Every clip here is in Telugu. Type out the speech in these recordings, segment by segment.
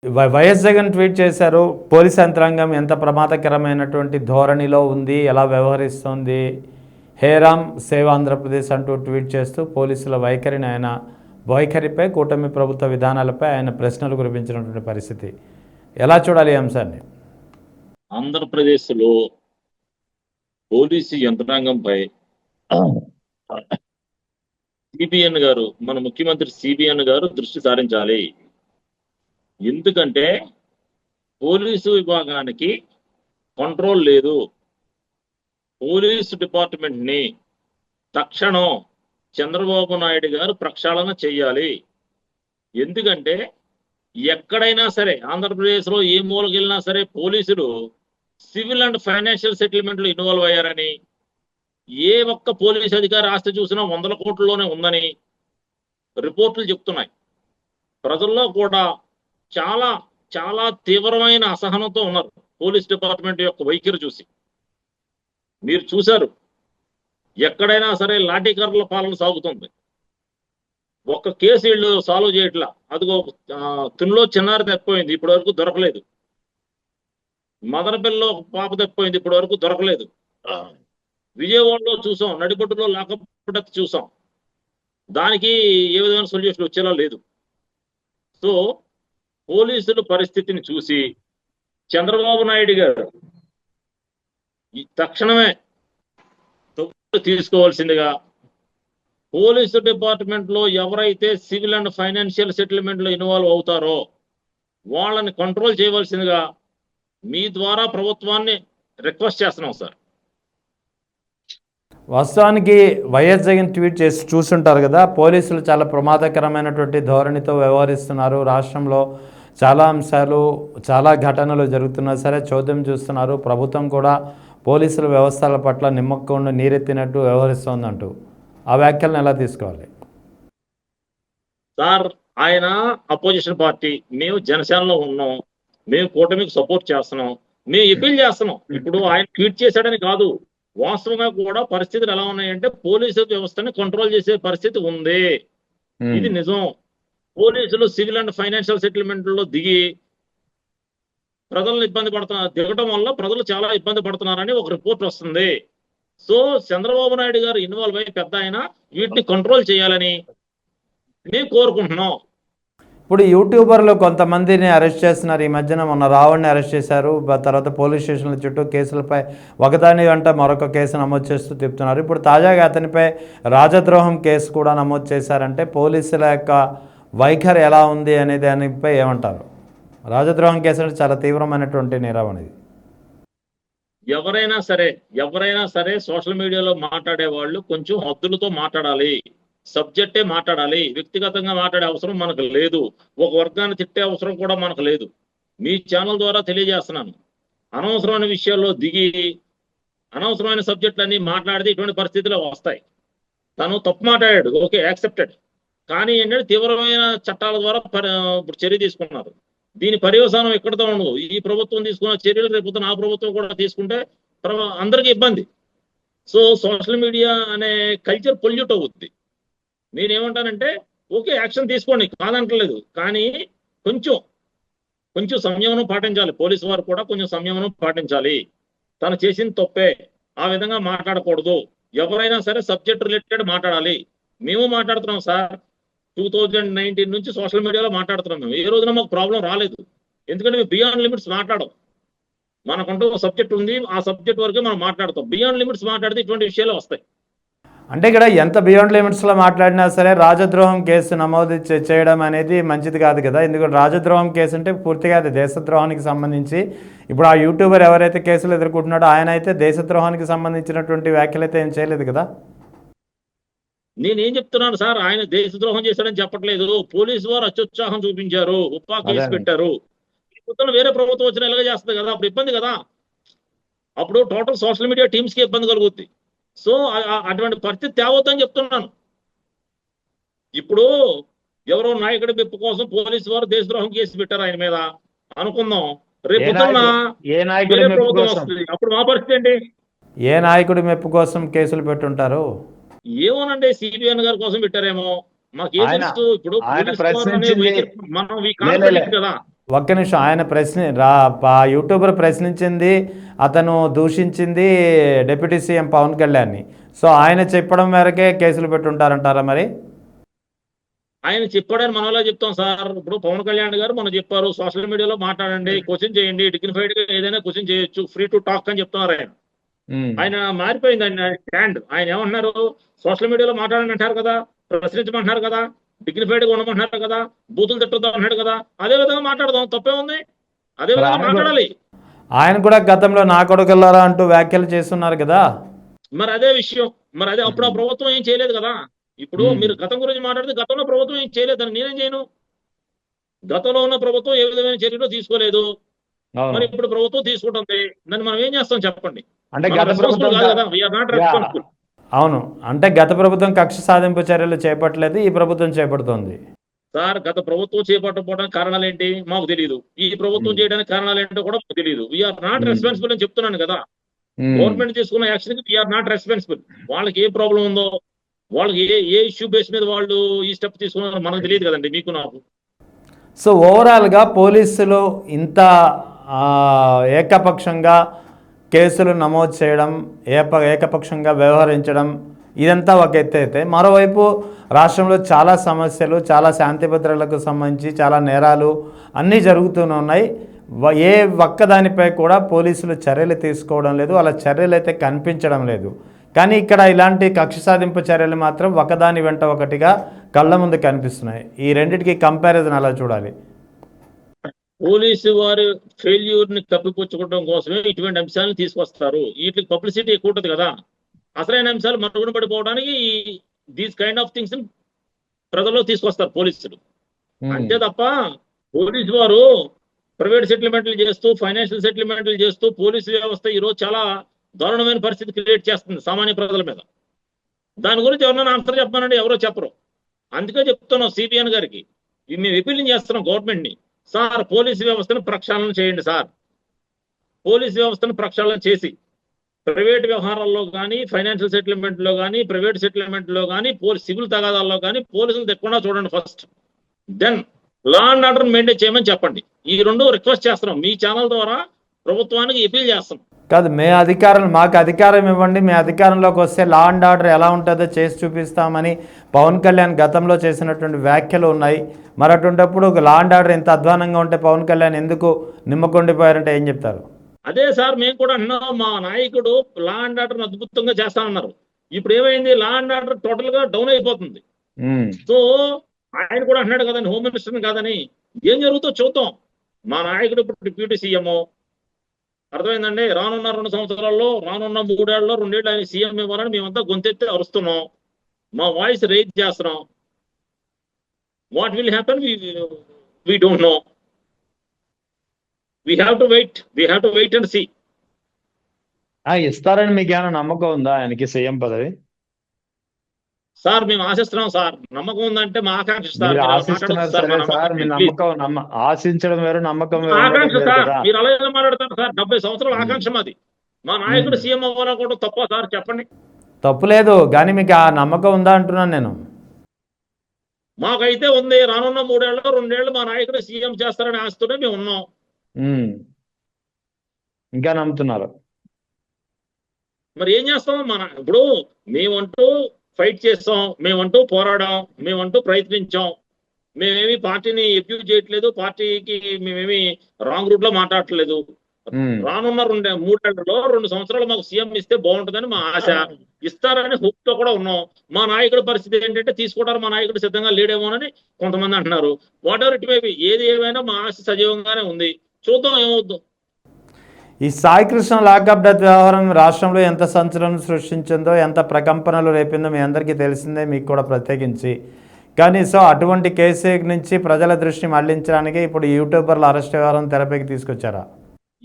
వైఎస్ జగన్ ట్వీట్ చేశారు. పోలీస్ యంత్రాంగం ఎంత ప్రమాదకరమైనటువంటి ధోరణిలో ఉంది, ఎలా వ్యవహరిస్తోంది, హేరామ్ సేవ్ ఆంధ్రప్రదేశ్ అంటూ ట్వీట్ చేస్తూ పోలీసుల వైఖరిపై కూటమి ప్రభుత్వ విధానాలపై ఆయన ప్రశ్నలు కురిపించినటువంటి పరిస్థితి. ఎలా చూడాలి ఈ అంశాన్ని? ఆంధ్రప్రదేశ్లో పోలీసు యంత్రాంగంపై సిబిఎన్ గారు, మన ముఖ్యమంత్రి సిబిఎన్ గారు దృష్టి సారించాలి. ఎందుకంటే పోలీసు విభాగానికి కంట్రోల్ లేదు. పోలీసు డిపార్ట్మెంట్ని తక్షణం చంద్రబాబు నాయుడు గారు ప్రక్షాళన చేయాలి. ఎందుకంటే ఎక్కడైనా సరే ఆంధ్రప్రదేశ్లో ఏ మూలకి వెళ్ళినా సరే పోలీసులు సివిల్ అండ్ ఫైనాన్షియల్ సెటిల్మెంట్లు ఇన్వాల్వ్ అయ్యారని, ఏ ఒక్క పోలీసు అధికారి ఆస్తి చూసినా 100 కోట్లలోనే ఉందని రిపోర్టులు చెప్తున్నాయి. ప్రజల్లో కూడా చాలా చాలా తీవ్రమైన అసహనంతో ఉన్నారు పోలీస్ డిపార్ట్మెంట్ యొక్క వైఖరి చూసి. మీరు చూశారు, ఎక్కడైనా సరే లాఠీకర్ల పాలన సాగుతుంది. ఒక్క కేసు వీళ్ళు సాల్వ్ చేయట్లా. అదిగో తునిలో చిన్నారి తప్పిపోయింది, ఇప్పటి వరకు దొరకలేదు. మదనపల్లిలో ఒక పాప తప్పిపోయింది, ఇప్పటి వరకు దొరకలేదు. విజయవాడలో చూసాం, నడిబొట్టులో లాకప్ చూసాం. దానికి ఏ విధమైన సొల్యూషన్ వచ్చేలా లేదు. సో పోలీసుల పరిస్థితిని చూసి చంద్రబాబు నాయుడు గారు తక్షణమే తీసుకోవాల్సిందిగా, పోలీసు డిపార్ట్మెంట్ లో ఎవరైతే సివిల్ అండ్ ఫైనాన్షియల్ సెటిల్మెంట్ లో ఇన్వాల్వ్ అవుతారో వాళ్ళని కంట్రోల్ చేయవలసిందిగా మీ ద్వారా ప్రభుత్వాన్ని రిక్వెస్ట్ చేస్తున్నాం సార్. వాస్తవానికి వైఎస్ జగన్ ట్వీట్ చేసి చూస్తుంటారు కదా, పోలీసులు చాలా ప్రమాదకరమైనటువంటి ధోరణితో వ్యవహరిస్తున్నారు. రాష్ట్రంలో చాలా అంశాలు, చాలా ఘటనలు జరుగుతున్నా సరే చోద్యం చూస్తున్నారు. ప్రభుత్వం కూడా పోలీసుల వ్యవస్థల పట్ల నిమ్మకుండా నీరెత్తినట్టు వ్యవహరిస్తోందంటూ ఆ వ్యాఖ్యలను ఎలా తీసుకోవాలి? సార్, ఆయన అపోజిషన్ పార్టీ, మేము జనసేనలో ఉన్నాం, మేము కూటమికి సపోర్ట్ చేస్తున్నాం, మేము అప్పీల్ చేస్తున్నాం. ఇప్పుడు ఆయన ట్వీట్ చేశాడని కాదు, వాస్తవంగా కూడా పరిస్థితులు ఎలా ఉన్నాయంటే పోలీసు వ్యవస్థని కంట్రోల్ చేసే పరిస్థితి ఉంది. ఇది నిజం. పోలీసులు సివిల్ అండ్ ఫైనాన్షియల్ సెటిల్మెంట్లో దిగి ప్రజలను దిగటం వల్ల ప్రజలు చాలా ఇబ్బంది పడుతున్నారని ఒక రిపోర్ట్ వస్తుంది. సో చంద్రబాబు నాయుడు గారు ఇన్వాల్వ్ అయ్యి పెద్ద ఆయన వీటిని కంట్రోల్ చేయాలని మేము కోరుకుంటున్నాం. ఇప్పుడు యూట్యూబర్లు కొంతమందిని అరెస్ట్ చేస్తున్నారు. ఈ మధ్యన మొన్న రావణ్ని అరెస్ట్ చేశారు. తర్వాత పోలీస్ స్టేషన్ల చుట్టూ కేసులపై ఒకదాని వెంట మరొక కేసు నమోదు చేస్తూ తిప్పుతున్నారు. ఇప్పుడు తాజాగా అతనిపై రాజద్రోహం కేసు కూడా నమోదు చేశారంటే పోలీసుల యొక్క వైఖరి ఎలా ఉంది అనే దానిపై ఏమంటారు? రాజద్రోహం కేసు అంటే చాలా తీవ్రమైనటువంటి నేరం అనేది. ఎవరైనా సరే సోషల్ మీడియాలో మాట్లాడే వాళ్ళు కొంచెం హద్దులతో మాట్లాడాలి. సబ్జెక్టే మాట్లాడాలి. వ్యక్తిగతంగా మాట్లాడే అవసరం మనకు లేదు. ఒక వర్గాన్ని తిట్టే అవసరం కూడా మనకు లేదు. మీ ఛానల్ ద్వారా తెలియజేస్తున్నాను, అనవసరమైన విషయాల్లో దిగి అనవసరమైన సబ్జెక్టులన్నీ మాట్లాడితే ఇటువంటి పరిస్థితులు వస్తాయి. తను తప్పు మాట్లాడాడు, ఓకే, యాక్సెప్టెడ్. కానీ ఏంటంటే తీవ్రమైన చట్టాల ద్వారా ఇప్పుడు చర్య తీసుకున్నారు. దీని పర్యవసానం ఎక్కడితో ఉండదు. ఈ ప్రభుత్వం తీసుకున్న చర్యలు రేపు ఆ ప్రభుత్వం కూడా తీసుకుంటే అందరికీ ఇబ్బంది. సో సోషల్ మీడియా అనే కల్చర్ పొల్యూట్ అవుతుంది. నేనేమంటానంటే ఓకే, యాక్షన్ తీసుకోండి, కాదంటలేదు, కానీ కొంచెం సంయమనం పాటించాలి. పోలీసు వారు కూడా కొంచెం సంయమనం పాటించాలి. తను చేసిన తప్పే, ఆ విధంగా మాట్లాడకూడదు. ఎవరైనా సరే సబ్జెక్ట్ రిలేటెడ్ మాట్లాడాలి. మేము మాట్లాడుతున్నాం సార్, 2019 నుంచి సోషల్ మీడియాలో మాట్లాడుతున్నాం. మేము ఏ రోజున మాకు ప్రాబ్లం రాలేదు. ఎందుకంటే మేము బియాండ్ లిమిట్స్ మాట్లాడం. మనకంటూ ఒక సబ్జెక్ట్ ఉంది, ఆ సబ్జెక్ట్ వరకే మనం మాట్లాడతాం. బియాండ్ లిమిట్స్ మాట్లాడితే ఇటువంటి విషయాలు వస్తాయి. అంటే ఇక్కడ ఎంత బియాండ్ లిమిట్స్లో మాట్లాడినా సరే రాజద్రోహం కేసు నమోదు చేయడం అనేది మంచిది కాదు కదా. ఎందుకంటే రాజద్రోహం కేసు అంటే పూర్తిగా అది దేశద్రోహానికి సంబంధించి. ఇప్పుడు ఆ యూట్యూబర్ ఎవరైతే కేసులు ఎదుర్కొంటున్నాడో ఆయన అయితే దేశద్రోహానికి సంబంధించినటువంటి వ్యాఖ్యలు అయితే ఏం చేయలేదు కదా. నేనేం చెప్తున్నాను సార్, ఆయన దేశద్రోహం చేశాడని చెప్పట్లేదు. పోలీసు వారు అత్యుత్సాహం చూపించారు, ఉప్పా కేసు పెట్టారు. వేరే ప్రభుత్వం వచ్చిన ఎలాగ చేస్తుంది కదా, అప్పుడు ఇబ్బంది కదా. అప్పుడు టోటల్ సోషల్ మీడియా టీమ్స్కి ఇబ్బంది కలుగుతుంది. సో అటువంటి పరిస్థితి తేవద్దని చెప్తున్నాను. ఇప్పుడు ఎవరో నాయకుడి మెప్పు కోసం పోలీసు వారు దేశద్రోహం కేసు పెట్టారు ఆయన మీద అనుకుందాం. రేపు ప్రభుత్వం వస్తుంది, అప్పుడు మా పరిస్థితి ఏంటి? ఏ నాయకుడి మెప్పు కోసం కేసులు పెట్టుంటారు? ఏమోనండి, సిబిఎన్ గారి కోసం పెట్టారేమో, మాకేం తెలుసు. ఇప్పుడు మనం కదా ఒక్క నిమిషం ఆయన యూట్యూబర్ ప్రశ్నించింది, అతను దూషించింది డిప్యూటీ సీఎం పవన్ కళ్యాణ్ని. సో ఆయన చెప్పడం మేరకే కేసులు పెట్టుంటారంటారా మరి? ఆయన చెప్పాడని మనం ఎలా చెప్తాం సార్? ఇప్పుడు పవన్ కళ్యాణ్ గారు మనం చెప్పారు, సోషల్ మీడియాలో మాట్లాడండి, క్వశ్చన్ చేయండి, డిగ్నిఫైడ్ గా ఏదైనా క్వశ్చన్ చేయొచ్చు, ఫ్రీ టు టాక్ అని చెప్తున్నారు ఆయన. ఆయన మారిపోయింది ఆయన స్టాండ్. ఆయన ఏమన్నారు? సోషల్ మీడియాలో మాట్లాడండి అంటారు కదా, ప్రశ్నించమంటున్నారు కదా, డిగ్నిఫైడ్ గా ఉండమంటున్నారు కదా, బూతులు తిట్టొద్దు అంటున్నాడు కదా, అదే విధంగా మాట్లాడదాం, తప్పే ఉంది, అదే విధంగా మాట్లాడాలి. ఆయన కూడా గతంలో నా కొడుకులారా అంటూ వ్యాఖ్యలు చేస్తున్నారు కదా. మరి అదే విషయం, మరి అదే అప్పుడు ఆ ప్రభుత్వం ఏం చేయలేదు కదా. ఇప్పుడు మీరు గతం గురించి మాట్లాడితే గతంలో ప్రభుత్వం ఏం చేయలేదు, దాన్ని నేనేం చేయను. గతంలో ఉన్న ప్రభుత్వం ఏ విధమైన చర్యలు తీసుకోలేదు, మరి ఇప్పుడు ప్రభుత్వం తీసుకుంటుంది, దాన్ని మనం ఏం చేస్తాం చెప్పండి? అంటే గత ప్రభుత్వం కాదు కదా, వీఆర్ నాట్ రెస్పాన్సిబుల్. అవును, అంటే గత ప్రభుత్వం కక్ష సాధింపు చర్యలు చేపట్టలేదు, ఈ ప్రభుత్వం చేపడుతోంది. సార్ గత ప్రభుత్వం చేపట్టకపోవడానికి కారణాలు ఏంటి మాకు తెలియదు, ఈ ప్రభుత్వం చేయడానికి కారణాలు ఏంటో కూడా మాకు తెలియదు. వీఆర్ నాట్ రెస్పాన్సిబుల్ అని చెప్తున్నాను కదా. గవర్నమెంట్ తీసుకున్న యాక్షన్ కి వీఆర్ నాట్ రెస్పాన్సిబుల్. వాళ్ళకి ఏ ప్రాబ్లం ఉందో, వాళ్ళకి ఏ ఇష్యూ బేస్ మీద వాళ్ళు ఈ స్టెప్ తీసుకున్నారో మనకు తెలియదు కదండి, మీకు నాకు. సో ఓవరాల్గా పోలీసులు ఇంత ఏకపక్షంగా కేసులు నమోదు చేయడం, ఏకపక్షంగా వ్యవహరించడం, ఇదంతా ఒక ఎత్తు అయితే, మరోవైపు రాష్ట్రంలో చాలా సమస్యలు, చాలా శాంతి భద్రతలకు సంబంధించి చాలా నేరాలు అన్నీ జరుగుతూనే ఉన్నాయి. ఏ ఒక్కదానిపై కూడా పోలీసులు చర్యలు తీసుకోవడం లేదు, అలా చర్యలు అయితే కనిపించడం లేదు. కానీ ఇక్కడ ఇలాంటి కక్ష సాధింపు చర్యలు మాత్రం ఒకదాని వెంట ఒకటిగా కళ్ళ ముందు కనిపిస్తున్నాయి. ఈ రెండింటికి కంపారిజన్ అలా చూడాలి. పోలీసు వారి ఫెయిల్యూర్ ని కప్పిపుచ్చుకోవడం కోసమే ఇటువంటి అంశాలను తీసుకొస్తారు. వీటికి పబ్లిసిటీ ఎక్కువ ఉంటుంది కదా. అసలైన అంశాలు మరుగున పడిపోవడానికి దీస్ కైండ్ ఆఫ్ థింగ్స్ ప్రజల్లో తీసుకొస్తారు పోలీసులు, అంతే తప్ప పోలీసు వారు ప్రైవేట్ సెటిల్మెంట్లు చేస్తూ, ఫైనాన్షియల్ సెటిల్మెంట్లు చేస్తూ పోలీసు వ్యవస్థ ఈరోజు చాలా దారుణమైన పరిస్థితి క్రియేట్ చేస్తుంది సామాన్య ప్రజల మీద. దాని గురించి ఎవరైనా ఆన్సర్ చెప్పానండి, ఎవరో చెప్పరు. అందుకే చెప్తున్నాం సిబిఎన్ గారికి, మేము అపీల్ చేస్తున్నాం గవర్నమెంట్ ని, సార్ పోలీసు వ్యవస్థను ప్రక్షాళన చేయండి సార్. పోలీసు వ్యవస్థను ప్రక్షాళన చేసి ప్రైవేట్ వ్యవహారాల్లో కానీ, ఫైనాన్షియల్ సెటిల్మెంట్లో కానీ, ప్రైవేట్ సెటిల్మెంట్లో కానీ, సివిల్ తగాదాల్లో కానీ పోలీసులు తెక్కకుండా చూడండి first. Then law and order maintain చేయమని చెప్పండి. ఈ రెండు రిక్వెస్ట్ చేస్తున్నాం, మీ ఛానల్ ద్వారా ప్రభుత్వానికి అపీల్ చేస్తాం. కాదు, మాకు అధికారం ఇవ్వండి, మీ అధికారంలోకి వస్తే లా అండ్ ఆర్డర్ ఎలా ఉంటుందో చేసి చూపిస్తామని పవన్ కళ్యాణ్ గతంలో చేసినటువంటి వ్యాఖ్యలు ఉన్నాయి. మరి అటువంటిప్పుడు లా అండ్ ఆర్డర్ ఎంత అధ్వానంగా ఉంటే పవన్ కళ్యాణ్ ఎందుకు నిమ్మకొండిపోయారంటే ఏం చెప్తారు? అదే సార్ మేము కూడా అన్నాం, మా నాయకుడు లా అండ్ ఆర్డర్ అద్భుతంగా చేస్తానన్నారు. ఇప్పుడు ఏమైంది, లా అండ్ ఆర్డర్ టోటల్ గా డౌన్ అయిపోతుంది. సో ఆయన కూడా అంటున్నాడు కదండి, హోమ్ మినిస్టర్ కాదని. ఏం జరుగుతుందో చూద్దాం. మా నాయకుడు ఇప్పుడు డిప్యూటీ సీఎం, అర్థమైందండి. రానున్న 2 సంవత్సరాల్లో, రానున్న 3 ఏళ్లలో 2 ఏళ్ళు ఆయన సీఎం ఇవ్వాలని మేమంతా గొంతెత్తి అరుస్తున్నాం, మా వాయిస్ రేజ్ చేస్తున్నాం. What will happen we don't know. We have to wait and see. ఇస్తారని మీకు ఏమైనా నమ్మకం ఉందా ఆయనకి సీఎం పదవి? సార్ మేము ఆశిస్తున్నాం సార్. నమ్మకం ఉందంటే మా ఆకాంక్ష సార్. ఆశించడం వేరు, నమ్మకం ఆకాంక్ష సార్. మీరు అలా మాట్లాడతారు సార్. 70 సంవత్సరాల ఆకాంక్ష మాది. మా నాయకుడు సీఎం అవ్వాలనుకోవడం తప్ప సార్? చెప్పండి. తప్పు లేదు, కానీ మీకు ఆ నమ్మకం ఉందా అంటున్నాను నేను. మాకైతే ఉంది. రానున్న 3 ఏళ్ళలో 2 ఏళ్ళు మా నాయకుడు సీఎం చేస్తారని ఆశతోనే మేము ఉన్నాం. ఇంకా నమ్ముతున్నారు. మరి ఏం చేస్తాం? ఇప్పుడు మేమంటూ ఫైట్ చేస్తాం, మేమంటూ పోరాడాం, మేమంటూ ప్రయత్నించాం. మేమేమి పార్టీని అబ్యూజ్ చేయట్లేదు, పార్టీకి మేమేమి రాంగ్ రూట్ లో మాట్లాడట్లేదు. రానున్న 3 ఏళ్లలో 2 సంవత్సరాలు మాకు సీఎం ఇస్తే బాగుంటుందని మా ఆశ. ఇస్తారని హోప్ తో కూడా ఉన్నాం. మా నాయకుడి పరిస్థితి ఏంటంటే తీసుకోవడానికి మా నాయకుడు సిద్ధంగా లేడేమోనని కొంతమంది అంటున్నారు. వాట్ ఎవర్ ఇట్ మేబీ, ఏది ఏమైనా మా ఆశ సజీవంగానే ఉంది. చూద్దాం ఏమవుద్దు. ఈ సాయికృష్ణ లాకప్ డెత్ వ్యవహారం రాష్ట్రంలో ఎంత సంచలనం సృష్టించిందో, ఎంత ప్రకంపనలు రేపిందో మీ అందరికీ తెలిసిందే, మీకు కూడా ప్రత్యేకించి. కానీ సో అటువంటి కేసు నుంచి ప్రజల దృష్టి మళ్లించడానికి ఇప్పుడు యూట్యూబర్ల అరెస్ట్ వ్యవహారం తెరపైకి తీసుకొచ్చారా?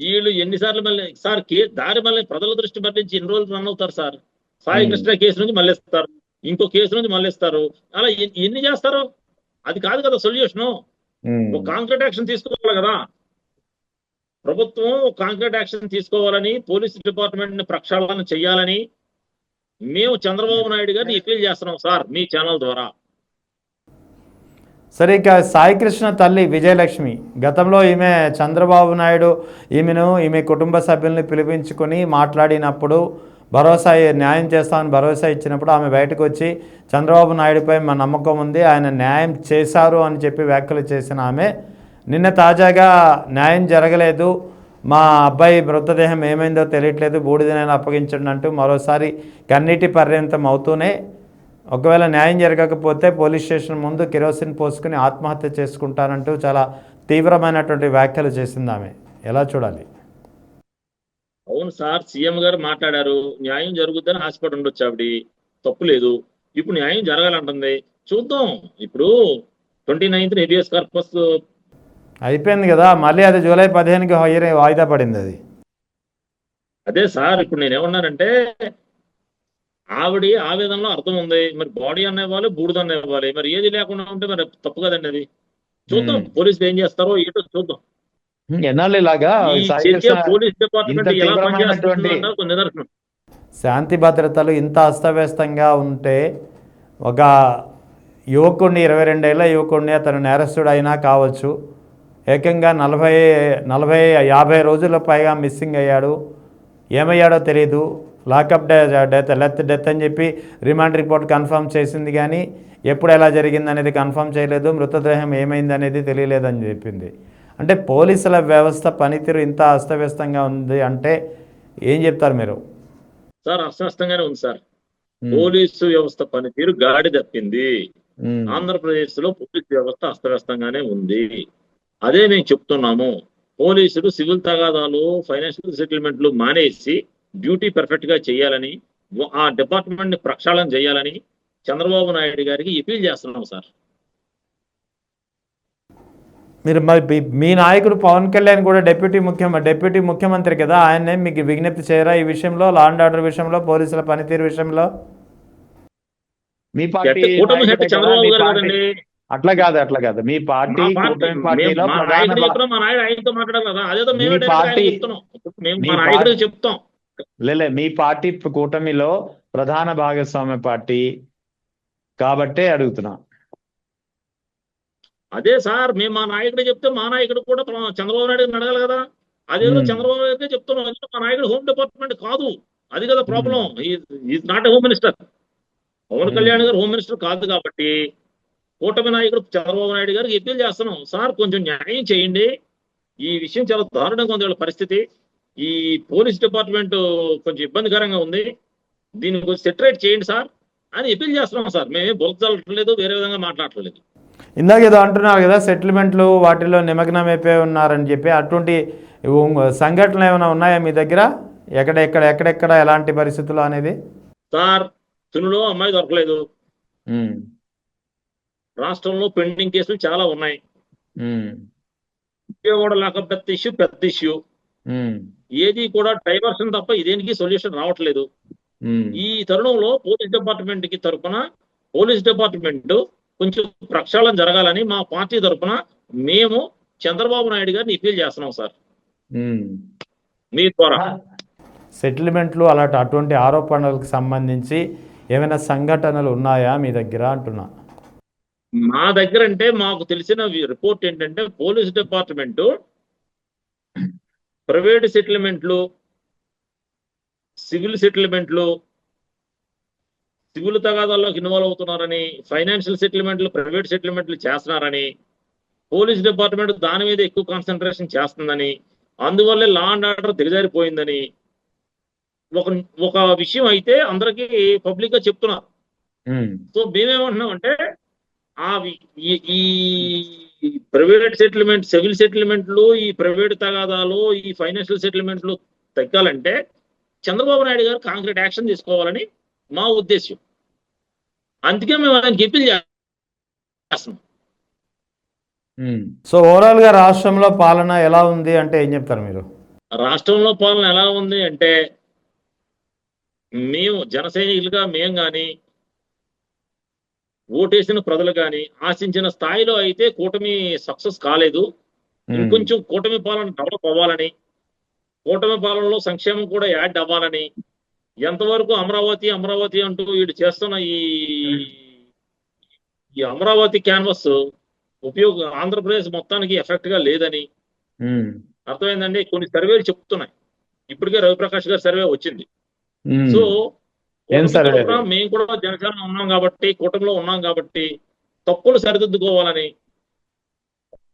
వీళ్ళు ఎన్నిసార్లు మళ్ళీ సార్ దారి మళ్ళీ ప్రజల దృష్టి మళ్లించి ఎన్ని రోజులు రన్ అవుతారు సార్? సాయికృష్ణ కేసు నుంచి మళ్ళిస్తారు, ఇంకో కేసు నుంచి మళ్ళిస్తారు. అలా ఎన్ని చేస్తారు? అది కాదు కదా సొల్యూషను. ఒక కాంక్రీట్ యాక్షన్ తీసుకోవాలి కదా ప్రభుత్వం. కాంక్రీట్ యాక్షన్ తీసుకోవాలని, పోలీస్ డిపార్ట్మెంట్ ని ప్రక్షాళన చేయాలని మేము చంద్రబాబు నాయుడు గారిని అపీల్ చేస్తున్నాం సార్, మీ ఛానల్ ద్వారా. సరే, ఇక సాయికృష్ణ తల్లి విజయలక్ష్మి గతంలో ఈమె చంద్రబాబు నాయుడు ఈమె కుటుంబ సభ్యుల్ని పిలిపించుకొని మాట్లాడినప్పుడు న్యాయం చేస్తామని భరోసా ఇచ్చినప్పుడు ఆమె బయటకు వచ్చి చంద్రబాబు నాయుడుపై మా నమ్మకం ఉంది, ఆయన న్యాయం చేశారు అని చెప్పి వ్యాఖ్యలు చేసిన ఆమె నిన్న తాజాగా న్యాయం జరగలేదు, మా అబ్బాయి మృతదేహం ఏమైందో తెలియట్లేదు, బూడిదనైనా అప్పగించండి అంటూ మరోసారి కన్నీటి పర్యంతం అవుతూనే ఒకవేళ న్యాయం జరగకపోతే పోలీస్ స్టేషన్ ముందు కిరోసిన్ పోసుకుని ఆత్మహత్య చేసుకుంటానంటూ చాలా తీవ్రమైనటువంటి వ్యాఖ్యలు చేసింది ఆమె. ఎలా చూడాలి? అవును సార్, సీఎం గారు మాట్లాడారు, న్యాయం జరుగుద్దని హాస్పిటల్ ఉండొచ్చు, ఆవిడ తప్పు లేదు. ఇప్పుడు న్యాయం జరగాలంటుంది, చూద్దాం. ఇప్పుడు 29th హెబియస్ కార్పస్ అయిపోయింది కదా, మళ్ళీ అది జూలై 15కి వాయిదా పడింది అది. అదే సార్, ఇప్పుడు నేనేమన్నానంటే ఆవిడ ఆవేదనలో అర్థం ఉంది. మరి బాడీ అన్న ఇవ్వాలి, బూడిద అన్న ఇవ్వాలి, మరి ఏది లేకుండా ఉంటే మరి తప్పు కదండి అది. చూద్దాం పోలీసులు ఏం చేస్తారో ఏంటో చూద్దాం. ఎన్నాళ్ళు ఇలాగా ఈ చర్య పోలీస్ డిపార్ట్మెంట్ ఎలా పనిచేస్తుందో ఒక నిదర్శనం. శాంతి భద్రతలు ఇంత అస్తవ్యస్తంగా ఉంటే ఒక యువకుడిని 22 ఏళ్ల యువకుడిని అతను నేరస్తుడు అయినా కావచ్చు, ఏకంగా 40-50 రోజుల పైగా మిస్సింగ్ అయ్యాడు, ఏమయ్యాడో తెలియదు, లాకప్ డెత్ అని చెప్పి రిమాండ్ రిపోర్ట్ కన్ఫర్మ్ చేసింది కానీ ఎప్పుడు ఎలా జరిగింది అనేది కన్ఫర్మ్ చేయలేదు, మృతదేహం ఏమైంది అనేది తెలియలేదని చెప్పింది. అంటే పోలీసుల వ్యవస్థ పనితీరు ఇంత అస్తవ్యస్తంగా ఉంది అంటే ఏం చెప్తారు మీరు? సార్ అస్వస్థంగానే ఉంది సార్, పోలీసు వ్యవస్థ పనితీరు గాడి తప్పింది. ఆంధ్రప్రదేశ్ లో పోలీసు వ్యవస్థ అస్తవ్యస్తంగానే ఉంది. అదే మేము చెప్తున్నాము, పోలీసులు సివిల్ తగాదాలు, ఫైనాన్షియల్ సెటిల్మెంట్లు మానేసి డ్యూటీ పర్ఫెక్ట్ గా చేయాలని, ఆ డిపార్ట్మెంట్ ని ప్రక్షాళన చేయాలని చంద్రబాబు నాయుడు గారికి అపీల్ చేస్తున్నాం సార్. మీరు మరి మీ నాయకుడు పవన్ కళ్యాణ్ కూడా డిప్యూటీ ముఖ్యమంత్రి కదా, ఆయన్నే మీకు విజ్ఞప్తి చేయరా ఈ విషయంలో, లా అండ్ ఆర్డర్ విషయంలో, పోలీసుల పనితీరు విషయంలో? మీ పార్టీ చంద్రబాబు గారు కదండి. అట్లా కాదు మీ పార్టీ ఆయనతో మాట్లాడాలి కదా, అదేదో మేము నాయకుడు చెప్తాం. మీ పార్టీ కూటమిలో ప్రధాన భాగస్వామ్య పార్టీ కాబట్టే అడుగుతున్నా. అదే సార్, మేము మా నాయకుడు చెప్తే మా నాయకుడు కూడా చంద్రబాబు నాయుడు అడగాలి కదా. అదేదో చంద్రబాబు నాయుడు చెప్తున్నాం, మా నాయకుడు హోమ్ డిపార్ట్మెంట్ కాదు, అది కదా problem. Is not a home minister. Pawan Kalyan గారు హోమ్ మినిస్టర్ కాదు కాబట్టి కూటమి నాయకుడు చంద్రబాబు నాయుడు గారికి అప్పీల్ చేస్తున్నాం, సార్ కొంచెం న్యాయం చేయండి, ఈ విషయం చాలా దారుణంగా ఉంది వాళ్ళ పరిస్థితి, ఈ పోలీస్ డిపార్ట్మెంట్ కొంచెం ఇబ్బందికరంగా ఉంది, దీన్ని కొంచెం సెటరేట్ చేయండి సార్ అని అప్పీల్ చేస్తున్నాం సార్. మేమేం బొలచలేదు, వేరే విధంగా మాట్లాడలేదు. ఇందాక ఏదో అంటున్నారు కదా, సెటిల్మెంట్లు వాటిలో నిమగ్నం అయిపోయి ఉన్నారని చెప్పి, అటువంటి సంఘటనలు ఏమైనా ఉన్నాయా మీ దగ్గర? ఎక్కడెక్కడ ఎలాంటి పరిస్థితులు అనేది? సార్, తునిలో అమ్మాయి దొరకలేదు, రాష్ట్రంలో పెండింగ్ కేసులు చాలా ఉన్నాయి, విజయవాడ లాకప్ డెత్ ఇష్యూ పెద్ద ఇష్యూ, ఏది కూడా డైవర్షన్ తప్ప ఇదేనికి సొల్యూషన్ రావట్లేదు. ఈ తరుణంలో పోలీస్ డిపార్ట్మెంట్ కొంచెం ప్రక్షాళన జరగాలని మా పార్టీ తరఫున మేము చంద్రబాబు నాయుడు గారిని అపీల్ చేస్తున్నాం సార్. మీ ద్వారా సెటిల్మెంట్లు అటువంటి ఆరోపణలకు సంబంధించి ఏమైనా సంఘటనలు ఉన్నాయా మీ దగ్గర అంటున్నా? మా దగ్గర అంటే మాకు తెలిసిన రిపోర్ట్ ఏంటంటే, పోలీస్ డిపార్ట్మెంట్ ప్రైవేట్ సెటిల్మెంట్లు, సివిల్ సెటిల్మెంట్లు, సివిల్ తగాదాల్లోకి ఇన్వాల్వ్ అవుతున్నారని, ఫైనాన్షియల్ సెటిల్మెంట్లు, ప్రైవేట్ సెటిల్మెంట్లు చేస్తున్నారని, పోలీస్ డిపార్ట్మెంట్ దాని మీద ఎక్కువ కాన్సన్ట్రేషన్ చేస్తుందని, అందువల్లే లా అండ్ ఆర్డర్ దిగజారిపోయిందని ఒక విషయం అయితే అందరికీ పబ్లిక్ గా చెప్తున్నారు. సో మేమేమంటున్నామంటే, ఈ ప్రైవేట్ సెటిల్మెంట్, సివిల్ సెటిల్మెంట్లు, ఈ ప్రైవేట్ తగాదాలు, ఈ ఫైనాన్షియల్ సెటిల్మెంట్లు తగ్గాలంటే చంద్రబాబు నాయుడు గారు కాంక్రీట్ యాక్షన్ తీసుకోవాలని మా ఉద్దేశం. అందుకే మేము ఆయనకి అప్పీల్ చేస్తున్నాం. సో ఓవరాల్ గా రాష్ట్రంలో పాలన ఎలా ఉంది అంటే ఏం చెప్తారు మీరు? రాష్ట్రంలో పాలన ఎలా ఉంది అంటే, మేము జన సైనికులుగా మేము కానీ, ఓటేసిన ప్రజలు కానీ ఆశించిన స్థాయిలో అయితే కూటమి సక్సెస్ కాలేదు. ఇంకొంచెం కూటమి పాలన డెవలప్ అవ్వాలని, కూటమి పాలనలో సంక్షేమం కూడా యాడ్ అవ్వాలని, ఎంతవరకు అమరావతి అంటూ వీడు చేస్తున్న ఈ అమరావతి క్యాన్వస్ ఆంధ్రప్రదేశ్ మొత్తానికి ఎఫెక్ట్ గా లేదని ఉమ్, అర్థమైందండి. కొన్ని సర్వేలు చెప్తున్నాయి. ఇప్పటికే రవిప్రకాష్ గారి సర్వే వచ్చింది. ఉమ్. సో ఏం కూటమి సర్వే తరఫున మేము కూడా జనసేన ఉన్నాం కాబట్టి, కూటమిలో ఉన్నాం కాబట్టి తప్పులు సరిదిద్దుకోవాలని,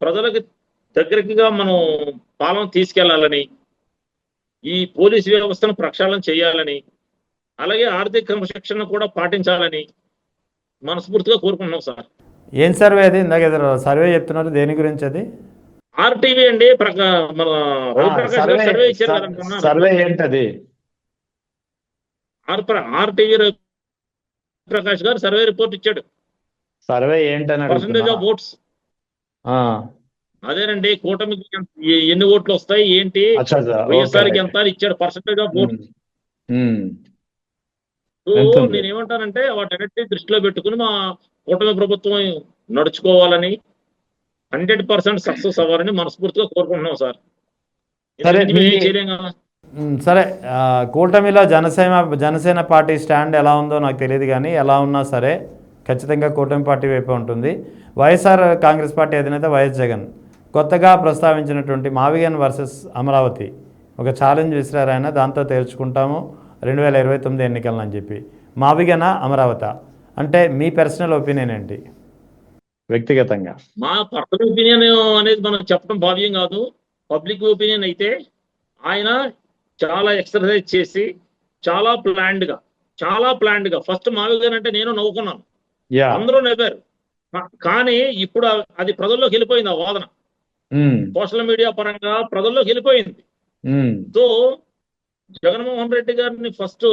ప్రజలకి దగ్గరగా మనం పాలన తీసుకెళ్లాలని, ఈ పోలీసు వ్యవస్థను ప్రక్షాళన చేయాలని, అలాగే ఆర్థిక క్రమశిక్షణ కూడా పాటించాలని మనస్ఫూర్తిగా కోరుకుంటున్నాం సార్. ఏం సర్వే అది? ఇందాక ఏదో సర్వే చెప్తున్నారు, దేని గురించి అది? ఆర్టీవీ అండి, మన రవిప్రకాష్ గారు సర్వే ఇచ్చారు కదంటున్నారు. సర్వే ఏంటది? ఆర్టీవీ రవిప్రకాష్ గారు సర్వే రిపోర్ట్ ఇచ్చాడు. సర్వే ఏంటని పర్సంటేజ్ ఆఫ్ ఓట్స్. అదేనండి, కూటమికి ఎన్ని ఓట్లు వస్తాయి ఏంటి, వైఎస్ఆర్కి ఎంత అని ఇచ్చాడు పర్సంటేజ్ ఆఫ్ ఓట్స్. సో నేనేమంటానంటే వాటన్నిటిని దృష్టిలో పెట్టుకుని మా కూటమి ప్రభుత్వం నడుచుకోవాలని, 100% సక్సెస్ అవ్వాలని మనస్ఫూర్తిగా కోరుకుంటున్నాం సార్. సరే, ఏం చేయలేం కదా. సరే, కూటమిలో జనసేన పార్టీ స్టాండ్ ఎలా ఉందో నాకు తెలియదు, కానీ ఎలా ఉన్నా సరే ఖచ్చితంగా కూటమి పార్టీ వైపే ఉంటుంది. వైఎస్ఆర్ కాంగ్రెస్ పార్టీ అధినేత వైఎస్ జగన్ కొత్తగా ప్రస్తావించినటువంటి మావిగన్ వర్సెస్ అమరావతి ఒక ఛాలెంజ్ విసిరారు ఆయన. దాంతో తేల్చుకుంటాము 2029 ఎన్నికలను అని చెప్పి. మావిగన అమరావతి అంటే మీ పర్సనల్ ఒపీనియన్ ఏంటి? వ్యక్తిగతంగా మా పర్సనల్ ఒపీనియన్ అనేది మనం చెప్పడం భావ్యం కాదు. పబ్లిక్ ఒపీనియన్ అయితే ఆయన చాలా ఎక్సర్సైజ్ చేసి చాలా ప్లాన్డ్ గా ఫస్ట్ మావిగన్ అంటే నేను నవ్వుకున్నాను, అందరూ నవ్వారు. కానీ ఇప్పుడు అది ప్రజల్లోకి వెళ్ళిపోయింది. ఆ వాదన సోషల్ మీడియా పరంగా ప్రజల్లోకి వెళ్ళిపోయింది. సో జగన్మోహన్ రెడ్డి గారిని ఫస్ట్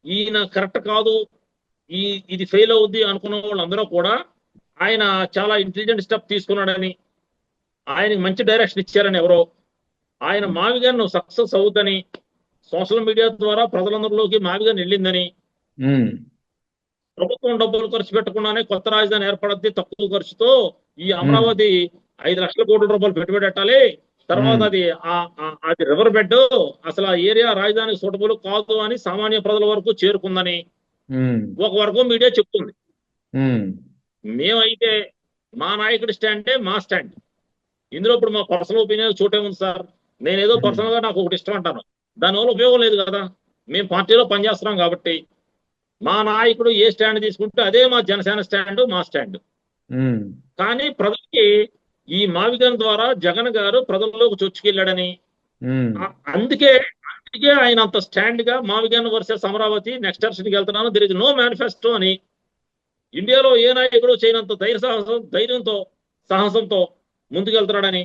ఈయన కరెక్ట్ కాదు, ఇది ఫెయిల్ అవుద్ది అనుకున్న వాళ్ళందరూ కూడా ఆయన చాలా ఇంటెలిజెంట్ స్టెప్ తీసుకున్నాడని, ఆయనకి మంచి డైరెక్షన్ ఇచ్చారని, ఎవరో ఆయన మావిగన్ సక్సెస్ అవుద్దని, సోషల్ మీడియా ద్వారా ప్రజలందరిలోకి మావిగన్ వెళ్ళిందని, ప్రభుత్వం డబ్బులు ఖర్చు పెట్టకుండానే కొత్త రాజధాని ఏర్పడద్ది తక్కువ ఖర్చుతో, ఈ అమరావతి 5 లక్షల కోట్ల రూపాయలు పెట్టుబడి పెట్టాలి, తర్వాత అది రివర్ బెడ్, అసలు ఆ ఏరియా రాజధానికి సూటబుల్ కాదు అని సామాన్య ప్రజల వరకు చేరుకుందని ఒక వర్గం మీడియా చెప్తుంది. మేమైతే మా నాయకుడి స్టాండే మా స్టాండ్. ఇందులో ఇప్పుడు మా పర్సనల్ ఒపీనియన్ చోటే ఉంది సార్. నేనేదో పర్సనల్ గా నాకు ఒకటి ఇష్టం అంటాను, దానివల్ల ఉపయోగం లేదు కదా. మేము పార్టీలో పనిచేస్తున్నాం కాబట్టి మా నాయకుడు ఏ స్టాండ్ తీసుకుంటే అదే మా జనసేన స్టాండ్, మా స్టాండ్. కానీ ప్రజలకి ఈ మావిగన్ ద్వారా జగన్ గారు ప్రజల్లోకి చొచ్చుకెళ్ళాడని, అందుకే ఆయన అంత స్టాండ్ గా మావిగన్ వర్సెస్ అమరావతి నెక్స్ట్ ఎలక్షన్కి వెళ్తున్నాను, దిర్ ఇస్ నో మేనిఫెస్టో అని ఇండియాలో ఏ నాయకుడు చేయనంత ధైర్యంతో సాహసంతో ముందుకెళ్తున్నాడని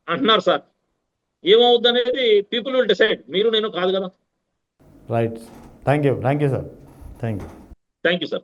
అంటున్నారు సార్. ఏమవుద్ది అనేది పీపుల్ విల్ డిసైడ్, మీరు నేను కాదు కదా. Right, thank you sir. Thank you sir.